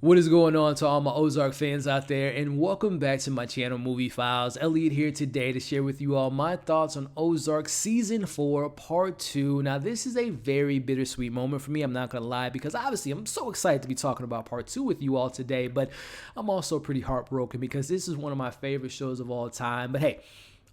What is going on to all my Ozark fans out there, and welcome back to my channel, Movie Files. Elliot here today to share with you all my thoughts on Ozark Season 4, Part 2. Now, this is a very bittersweet moment for me, I'm not going to lie, because obviously I'm so excited to be talking about Part 2 with you all today, but I'm also pretty heartbroken because this is one of my favorite shows of all time. But hey,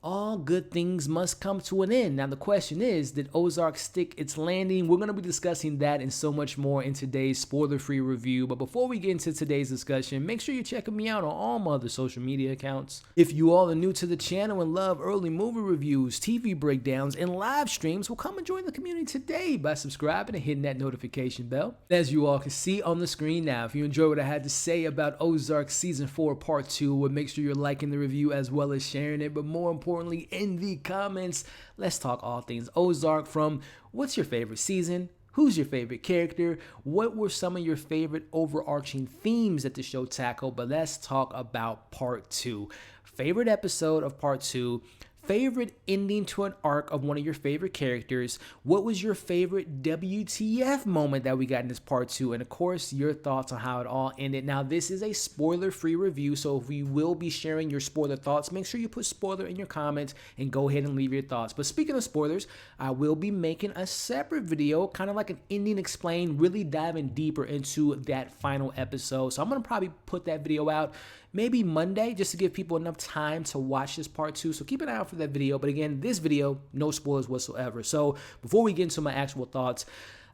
all good things must come to an end. Now, the question is, did Ozark stick its landing? We're going to be discussing that and so much more in today's spoiler-free review. But before we get into today's discussion, make sure you're checking me out on all my other social media accounts. If you all are new to the channel and love early movie reviews, TV breakdowns, and live streams, well, come and join the community today by subscribing and hitting that notification bell. As you all can see on the screen now, if you enjoy what I had to say about Ozark Season 4, Part 2, well, make sure you're liking the review as well as sharing it. But more importantly, in the comments, let's talk all things Ozark, from what's your favorite season, who's your favorite character, what were some of your favorite overarching themes that the show tackled. But let's talk about Part 2. Favorite episode of Part 2, favorite ending to an arc of one of your favorite characters, what was your favorite WTF moment that we got in this Part 2, and of course your thoughts on how it all ended. Now, this is a spoiler-free review, so if we will be sharing your spoiler thoughts, make sure you put spoiler in your comments and go ahead and leave your thoughts. But speaking of spoilers, I will be making a separate video, kind of like an ending explain, really diving deeper into that final episode. So I'm going to probably put that video out maybe Monday, just to give people enough time to watch this Part 2. So keep an eye out for that video. But again, this video, no spoilers whatsoever. So before we get into my actual thoughts,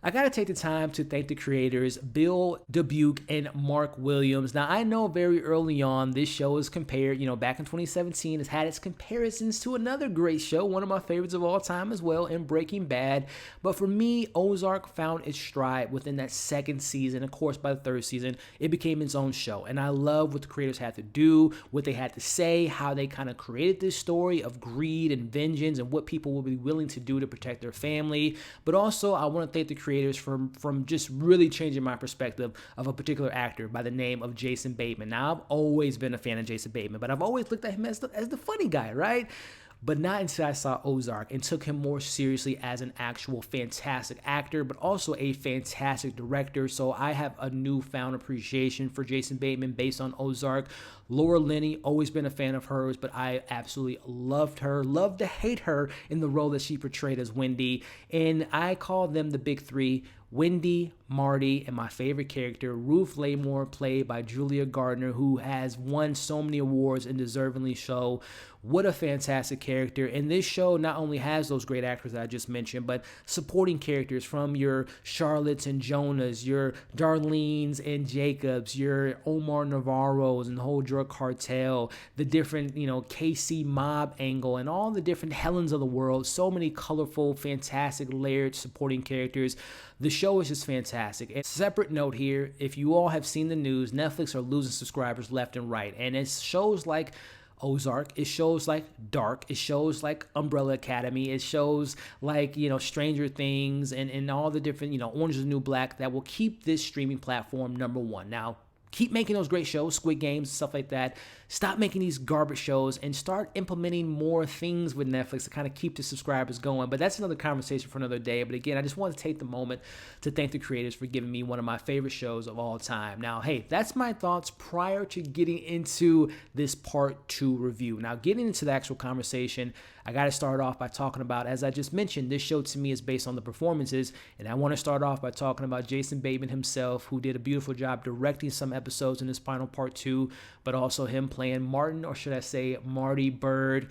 I got to take the time to thank the creators, Bill Dubuque and Mark Williams. Now, I know very early on this show is compared, back in 2017, it's had its comparisons to another great show, one of my favorites of all time as well, in Breaking Bad. But for me, Ozark found its stride within that second season. Of course, by the third season, it became its own show. And I love what the creators had to do, what they had to say, how they kind of created this story of greed and vengeance and what people will be willing to do to protect their family. But also, I want to thank the creators from just really changing my perspective of a particular actor by the name of Jason Bateman. Now, I've always been a fan of Jason Bateman, but I've always looked at him as the funny guy, right? But not until I saw Ozark and took him more seriously as an actual fantastic actor, but also a fantastic director. So I have a newfound appreciation for Jason Bateman based on Ozark. Laura Linney, always been a fan of hers, but I absolutely loved her, loved to hate her in the role that she portrayed as Wendy. And I call them the big three: Wendy, Marty, and my favorite character, Ruth Laymore, played by Julia Garner, who has won so many awards and deservingly so. What a fantastic character. And this show not only has those great actors that I just mentioned, but supporting characters from your Charlottes and Jonas, your Darlene's and Jacobs, your Omar Navarro's and the whole drug cartel, the different, KC mob angle, and all the different Helens of the world. So many colorful, fantastic, layered supporting characters. The show is just fantastic. And separate note here, if you all have seen the news, Netflix are losing subscribers left and right. And it shows like Ozark, it shows like Dark, it shows like Umbrella Academy, it shows like, Stranger Things and all the different, Orange is the New Black that will keep this streaming platform number one. Now, keep making those great shows, Squid Games, stuff like that. Stop making these garbage shows and start implementing more things with Netflix to kind of keep the subscribers going. But that's another conversation for another day. But again, I just want to take the moment to thank the creators for giving me one of my favorite shows of all time. Now, hey, that's my thoughts prior to getting into this Part 2 review. Now, getting into the actual conversation, I got to start off by talking about, as I just mentioned, this show to me is based on the performances. And I want to start off by talking about Jason Bateman himself, who did a beautiful job directing some episodes in this final Part 2, but also him playing Martin, or should I say Marty Bird.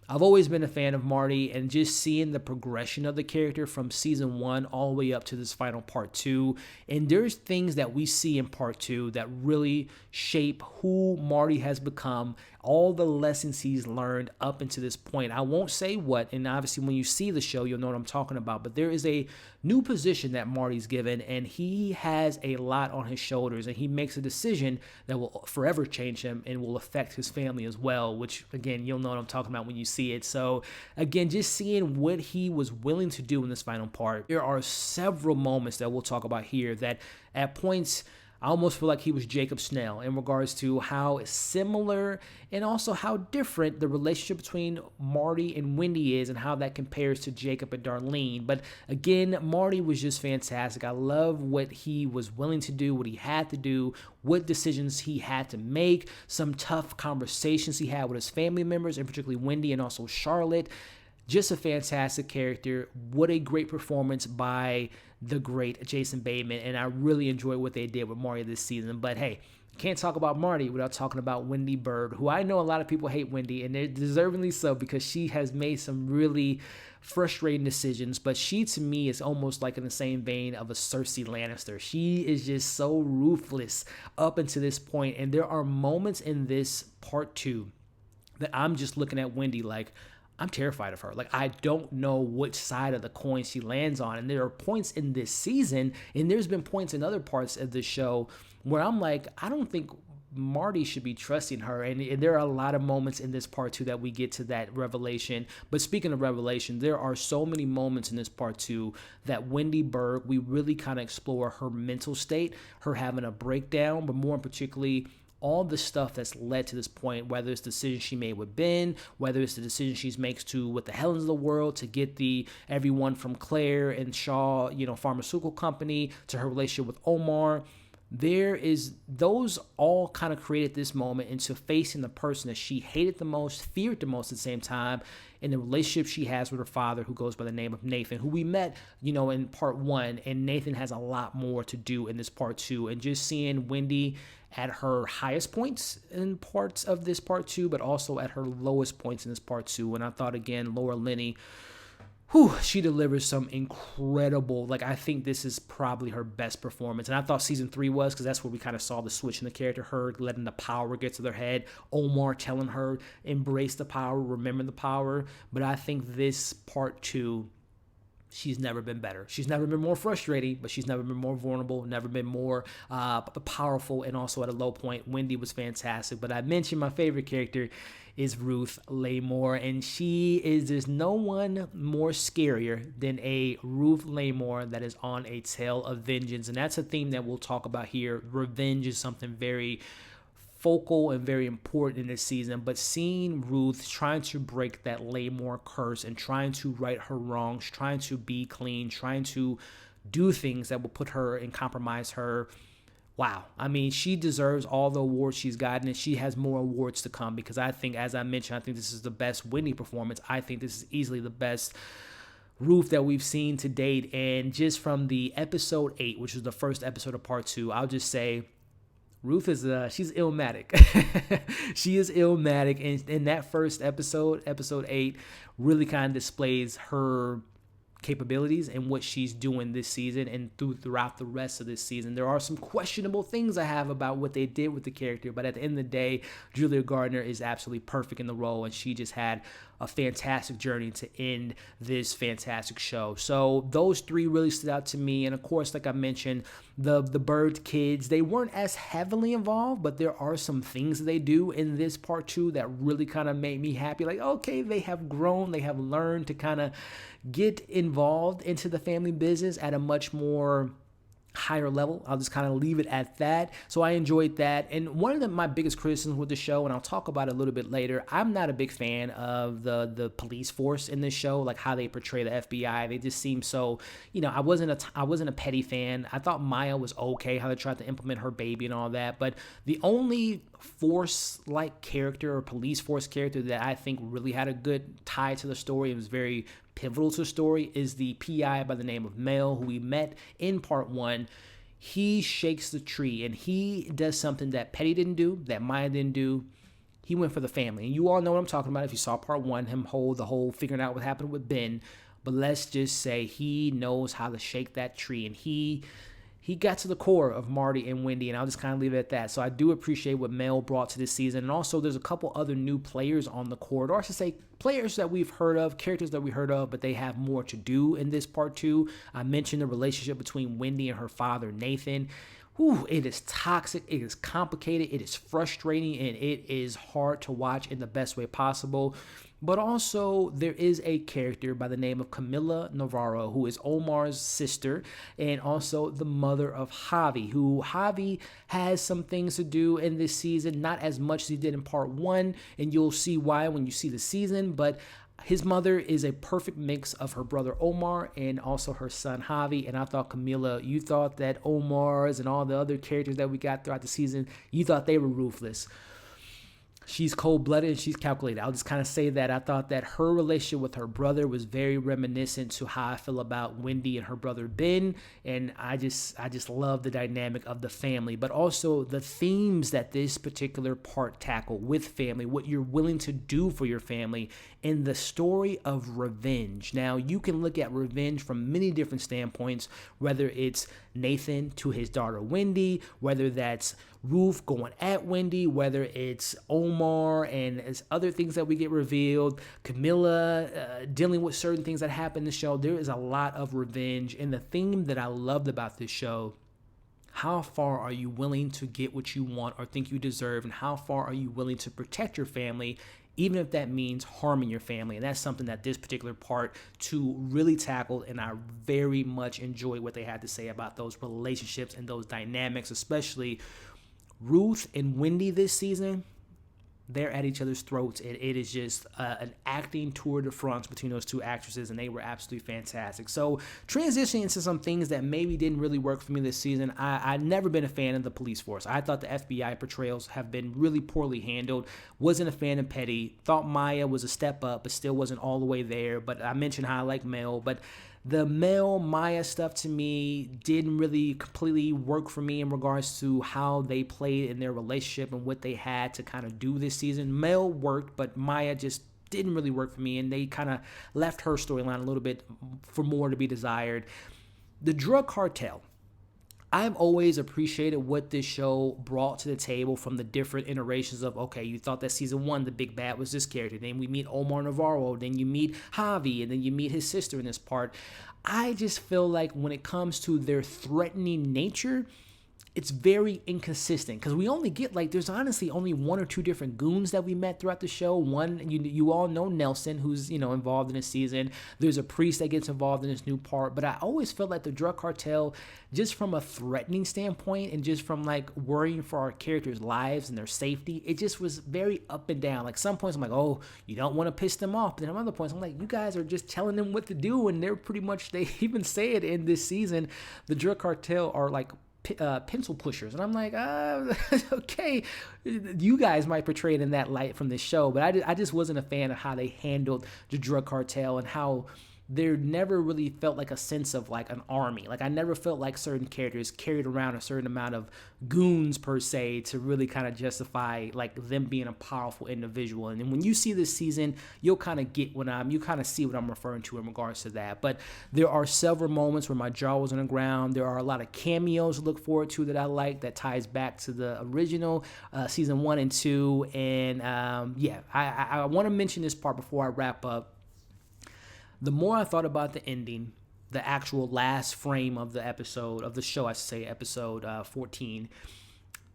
I've always been a fan of Marty, and just seeing the progression of the character from season 1 all the way up to this final Part 2. And there's things that we see in Part 2 that really shape who Marty has become, all the lessons he's learned up until this point. I won't say what, and obviously when you see the show, you'll know what I'm talking about, but there is a new position that Marty's given, and he has a lot on his shoulders, and he makes a decision that will forever change him and will affect his family as well, which, again, you'll know what I'm talking about when you see it. So, again, just seeing what he was willing to do in this final part, there are several moments that we'll talk about here that at points I almost feel like he was Jacob Snell in regards to how similar and also how different the relationship between Marty and Wendy is and how that compares to Jacob and Darlene. But again, Marty was just fantastic. I love what he was willing to do, what he had to do, what decisions he had to make, some tough conversations he had with his family members, and particularly Wendy and also Charlotte. Just a fantastic character. What a great performance by the great Jason Bateman, and I really enjoyed what they did with Marty this season. But hey, can't talk about Marty without talking about Wendy Bird, who I know a lot of people hate Wendy, and they're deservingly so because she has made some really frustrating decisions. But she, to me, is almost like in the same vein of a Cersei Lannister. She is just so ruthless up until this point, and there are moments in this part 2 that I'm just looking at Wendy like, I'm terrified of her. Like, I don't know which side of the coin she lands on. And there are points in this season, and there's been points in other parts of the show where I'm like, I don't think Marty should be trusting her. And there are a lot of moments in this part 2 that we get to that revelation. But speaking of revelation, there are so many moments in this part 2 that Wendy Berg, we really kind of explore her mental state, her having a breakdown, but more particularly, all the stuff that's led to this point, whether it's the decision she made with Ben, whether it's the decision she makes with the Helens of the world to get everyone from Claire and Shaw, pharmaceutical company, to her relationship with Omar. Those all kind of created this moment into facing the person that she hated the most, feared the most at the same time, in the relationship she has with her father, who goes by the name of Nathan, who we met, in part 1, and Nathan has a lot more to do in this part 2, and just seeing Wendy at her highest points in parts of this part 2, but also at her lowest points in this part 2, and I thought, again, Laura Linney, she delivers some incredible, I think this is probably her best performance. And I thought season 3 was, because that's where we kind of saw the switch in the character, her letting the power get to their head, Omar telling her, embrace the power, remember the power. But I think this part 2, she's never been better. She's never been more frustrating, but she's never been more vulnerable, never been more powerful, and also at a low point. Wendy was fantastic. But I mentioned my favorite character is Ruth Lamore, and there's no one more scarier than a Ruth Lamore that is on a tale of vengeance. And that's a theme that we'll talk about here. Revenge is something very focal and very important in this season, but seeing Ruth trying to break that Lamore curse and trying to right her wrongs, trying to be clean, trying to do things that will put her and compromise her. Wow. I mean, she deserves all the awards she's gotten, and she has more awards to come, because I think, as I mentioned, I think this is the best Wendy performance. I think this is easily the best Ruth that we've seen to date. And just from the episode 8, which is the first episode of part 2, I'll just say Ruth is she's illmatic. She is illmatic, and in that first episode 8, really kind of displays her capabilities and what she's doing this season and throughout the rest of this season. There are some questionable things I have about what they did with the character, but at the end of the day, Julia Garner is absolutely perfect in the role, and she just had a fantastic journey to end this fantastic show. So those three really stood out to me. And of course, like I mentioned, the Bird kids, they weren't as heavily involved, but there are some things that they do in this part 2 that really kind of made me happy. Like, okay, they have grown, they have learned to kind of get involved into the family business at a much more higher level. I'll just kind of leave it at that. So I enjoyed that. And one of my biggest criticisms with the show, and I'll talk about it a little bit later, I'm not a big fan of the police force in this show, like how they portray the FBI. They just seem so, I wasn't a petty fan. I thought Maya was okay, how they tried to implement her baby and all that. But the only force-like character or police force character that I think really had a good tie to the story and was very pivotal to the story is the PI by the name of Mel, who we met in part 1. He shakes the tree, and he does something that Petty didn't do, that Maya didn't do. He went for the family. And you all know what I'm talking about if you saw part 1, him hold the whole figuring out what happened with Ben. But let's just say he knows how to shake that tree, and he got to the core of Marty and Wendy, and I'll just kind of leave it at that. So I do appreciate what Mel brought to this season. And also, there's a couple other new players on the corridor. I should say players that we've heard of, characters that we heard of, but they have more to do in this part 2. I mentioned the relationship between Wendy and her father, Nathan. It is toxic, it is complicated, it is frustrating, and it is hard to watch in the best way possible. But also, there is a character by the name of Camila Navarro, who is Omar's sister, and also the mother of Javi, who Javi has some things to do in this season, not as much as he did in part one, and you'll see why when you see the season, but his mother is a perfect mix of her brother Omar and also her son Javi. And I thought, Camila, you thought that Omar's and all the other characters that we got throughout the season, you thought they were ruthless. She's cold-blooded and she's calculated. I'll just kind of say that. I thought that her relationship with her brother was very reminiscent to how I feel about Wendy and her brother Ben. And I just love the dynamic of the family, but also the themes that this particular part tackle with family, what you're willing to do for your family, and the story of revenge. Now, you can look at revenge from many different standpoints, whether it's Nathan to his daughter Wendy, whether that's Ruth going at Wendy, whether it's Omar and as other things that we get revealed, Camila dealing with certain things that happen in the show. There is a lot of revenge, and the theme that I loved about this show, how far are you willing to get what you want or think you deserve, and how far are you willing to protect your family, even if that means harming your family. And that's something that this particular part 2 really tackled, and I very much enjoyed what they had to say about those relationships and those dynamics, especially Ruth and Wendy this season. They're at each other's throats, and it is just an acting tour de France between those two actresses, and they were absolutely fantastic. So transitioning into some things that maybe didn't really work for me this season, I've never been a fan of the police force. I thought the FBI portrayals have been really poorly handled. Wasn't a fan of Petty. Thought Maya was a step up, but still wasn't all the way there. But I mentioned how I like Mel, but the Mel Maya stuff to me didn't really completely work for me in regards to how they played in their relationship and what they had to kind of do this season. Mel worked, but Maya just didn't really work for me, and they kind of left her storyline a little bit for more to be desired. The drug cartel. I've always appreciated what this show brought to the table from the different iterations of, okay, you thought that season 1, the big bad was this character. Then we meet Omar Navarro. Then you meet Javi. And then you meet his sister in this part. I just feel like when it comes to their threatening nature, it's very inconsistent, because we only get there's honestly only 1 or 2 different goons that we met throughout the show. One, you all know Nelson, who's involved in this season. There's a priest that gets involved in this new part, but I always felt like the drug cartel, just from a threatening standpoint and just from worrying for our characters' lives and their safety, it just was very up and down. Some points I'm like, oh, you don't want to piss them off, but then other points I'm like, you guys are just telling them what to do, and they're pretty much, they even say it in this season, the drug cartel are pencil pushers, and I'm like, okay, you guys might portray it in that light from this show, but I just wasn't a fan of how they handled the drug cartel and how there never really felt like a sense of an army. I never felt like certain characters carried around a certain amount of goons per se to really kind of justify them being a powerful individual. And then when you see this season, you'll kind of get you kind of see what I'm referring to in regards to that. But there are several moments where my jaw was on the ground. There are a lot of cameos to look forward to that I like that ties back to the original season 1 and 2. And I want to mention this part before I wrap up. The more I thought about the ending, the actual last frame of the episode, of the show, I should say, episode 14,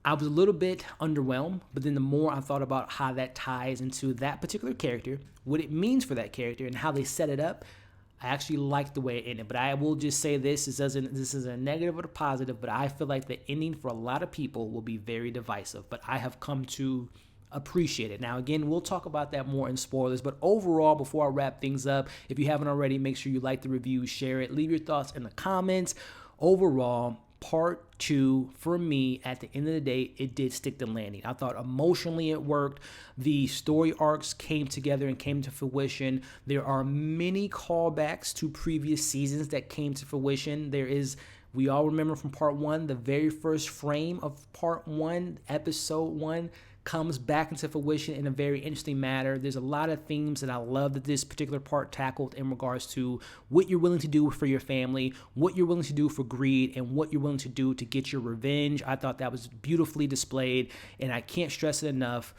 I was a little bit underwhelmed, but then the more I thought about how that ties into that particular character, what it means for that character, and how they set it up, I actually liked the way it ended. But I will just say this is a negative or a positive, but I feel like the ending for a lot of people will be very divisive, but I have come to appreciate it. Now, again, we'll talk about that more in spoilers, but overall, before I wrap things up, if you haven't already, make sure you like the review, share it, leave your thoughts in the comments. Overall, part 2, for me, at the end of the day, it did stick the landing. I thought emotionally it worked. The story arcs came together and came to fruition. There are many callbacks to previous seasons that came to fruition. We all remember from part 1, the very first frame of part 1, episode 1, comes back into fruition in a very interesting manner. There's a lot of themes that I love that this particular part tackled in regards to what you're willing to do for your family, what you're willing to do for greed, and what you're willing to do to get your revenge. I thought that was beautifully displayed, and I can't stress it enough.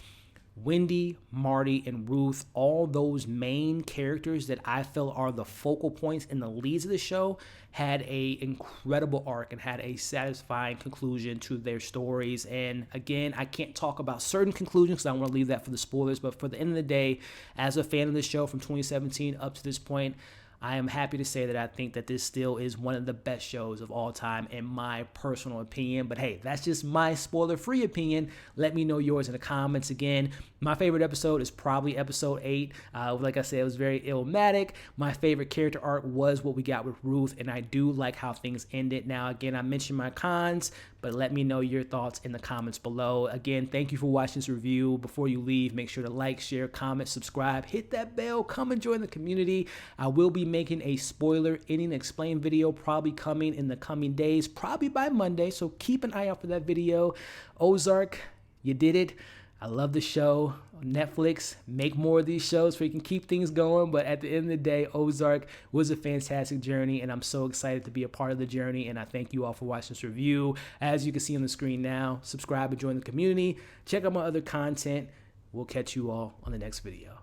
Wendy, Marty, and Ruth, all those main characters that I feel are the focal points and the leads of the show, had a incredible arc and had a satisfying conclusion to their stories. And again, I can't talk about certain conclusions because I want to leave that for the spoilers, but for the end of the day, as a fan of the show from 2017 up to this point, I am happy to say that I think that this still is one of the best shows of all time in my personal opinion. But hey, that's just my spoiler-free opinion. Let me know yours in the comments. Again, my favorite episode is probably episode 8. Like I said, it was very ilmatic. My favorite character arc was what we got with Ruth, and I do like how things ended. Now, again, I mentioned my cons, but let me know your thoughts in the comments below. Again, thank you for watching this review. Before you leave, make sure to like, share, comment, subscribe, hit that bell, come and join the community. I will be making a spoiler ending explain video probably coming in the coming days, probably by Monday, so keep an eye out for that video. Ozark, you did it. I love the show. Netflix, make more of these shows so you can keep things going. But at the end of the day, Ozark was a fantastic journey, and I'm so excited to be a part of the journey. And I thank you all for watching this review. As you can see on the screen now, subscribe and join the community. Check out my other content. We'll catch you all on the next video.